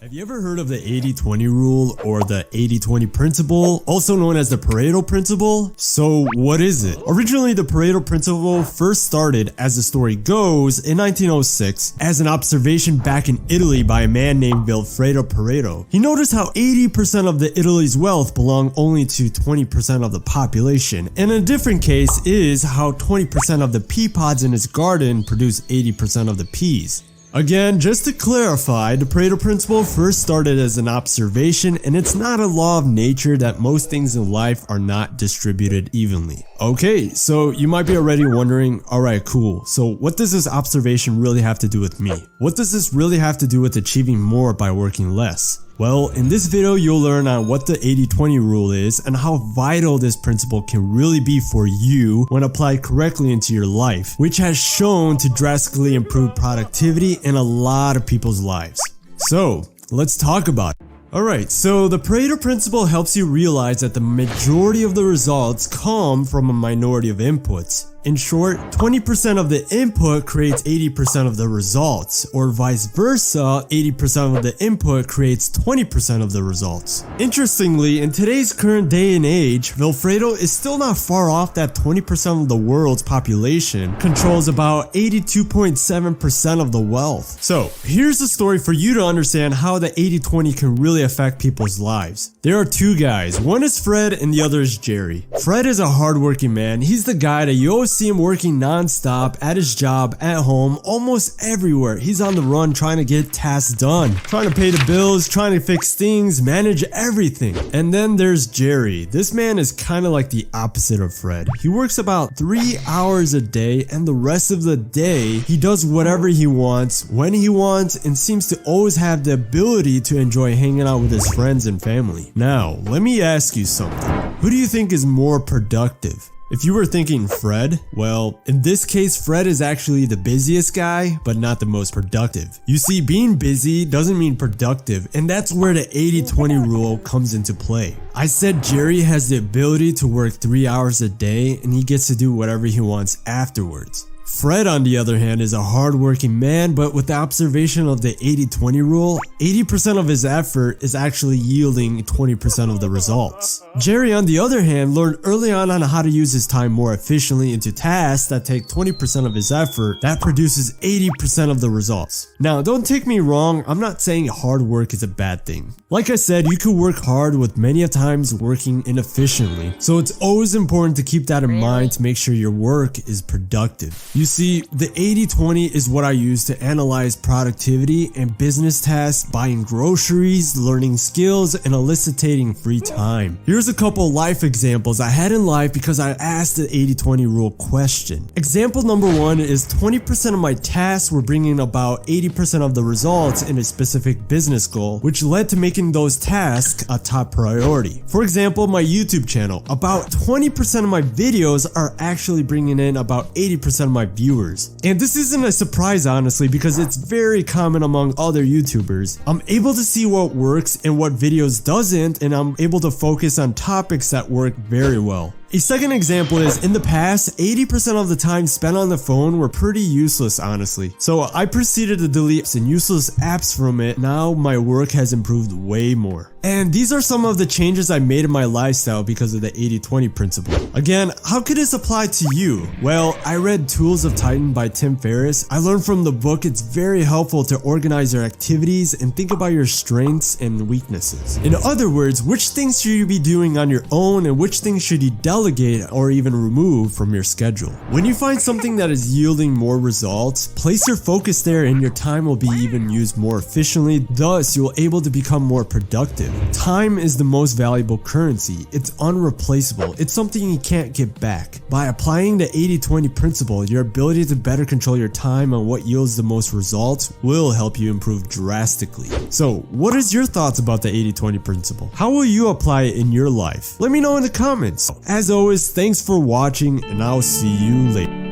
Have you ever heard of the 80-20 rule or the 80-20 principle, also known as the Pareto principle? So what is it? Originally, the Pareto principle first started, as the story goes, in 1906 as an observation back in Italy by a man named Vilfredo Pareto. He noticed how 80% of the Italy's wealth belonged only to 20% of the population, and a different case is how 20% of the pea pods in his garden produce 80% of the peas. Again, just to clarify, the Pareto principle first started as an observation, and it's not a law of nature that most things in life are not distributed evenly. Okay, so you might be already wondering, alright, cool, so what does this observation really have to do with me? What does this really have to do with achieving more by working less? Well, in this video, you'll learn on what the 80-20 rule is and how vital this principle can really be for you when applied correctly into your life, which has shown to drastically improve productivity in a lot of people's lives. So, let's talk about it. Alright, so the Pareto principle helps you realize that the majority of the results come from a minority of inputs. In short, 20% of the input creates 80% of the results, or vice versa, 80% of the input creates 20% of the results. Interestingly, in today's current day and age, Vilfredo is still not far off that 20% of the world's population controls about 82.7% of the wealth. So, here's the story for you to understand how the 80-20 can really affect people's lives. There are two guys, one is Fred and the other is Jerry. Fred is a hardworking man. He's the guy that you always see him working non-stop at his job, at home, almost everywhere. He's on the run trying to get tasks done, trying to pay the bills, trying to fix things, manage everything. And then there's Jerry. This man is kind of like the opposite of Fred. He works about 3 hours a day, and the rest of the day he does whatever he wants, when he wants, and seems to always have the ability to enjoy hanging out with his friends and family. Now, let me ask you something. Who do you think is more productive? If you were thinking Fred, well, in this case, Fred is actually the busiest guy, but not the most productive. You see, being busy doesn't mean productive, and that's where the 80-20 rule comes into play. I said Jerry has the ability to work 3 hours a day, and he gets to do whatever he wants afterwards. Fred, on the other hand, is a hardworking man, but with the observation of the 80-20 rule, 80% of his effort is actually yielding 20% of the results. Jerry, on the other hand, learned early on how to use his time more efficiently into tasks that take 20% of his effort that produces 80% of the results. Now, don't take me wrong, I'm not saying hard work is a bad thing. Like I said, you could work hard with many a times working inefficiently, so it's always important to keep that in mind to make sure your work is productive. You see, the 80-20 is what I use to analyze productivity and business tasks, buying groceries, learning skills, and eliciting free time. Here's a couple life examples I had in life because I asked the 80-20 rule question. Example number one is 20% of my tasks were bringing about 80% of the results in a specific business goal, which led to making those tasks a top priority. For example, my YouTube channel, about 20% of my videos are actually bringing in about 80% of my viewers. And this isn't a surprise, honestly, because it's very common among other YouTubers. I'm able to see what works and what videos doesn't, and I'm able to focus on topics that work very well. A second example is, in the past, 80% of the time spent on the phone were pretty useless, honestly. So I proceeded to delete some useless apps from it. Now my work has improved way more. And these are some of the changes I made in my lifestyle because of the 80-20 principle. Again, how could this apply to you? Well, I read Tools of Titan by Tim Ferriss. I learned from the book it's very helpful to organize your activities and think about your strengths and weaknesses. In other words, which things should you be doing on your own and which things should you delegate or even remove from your schedule. When you find something that is yielding more results, place your focus there and your time will be even used more efficiently, thus you'll be able to become more productive. Time is the most valuable currency. It's unreplaceable. It's something you can't get back. By applying the 80-20 principle, your ability to better control your time and what yields the most results will help you improve drastically. So, what is your thoughts about the 80-20 principle? How will you apply it in your life? Let me know in the comments. As always, thanks for watching, and I'll see you later.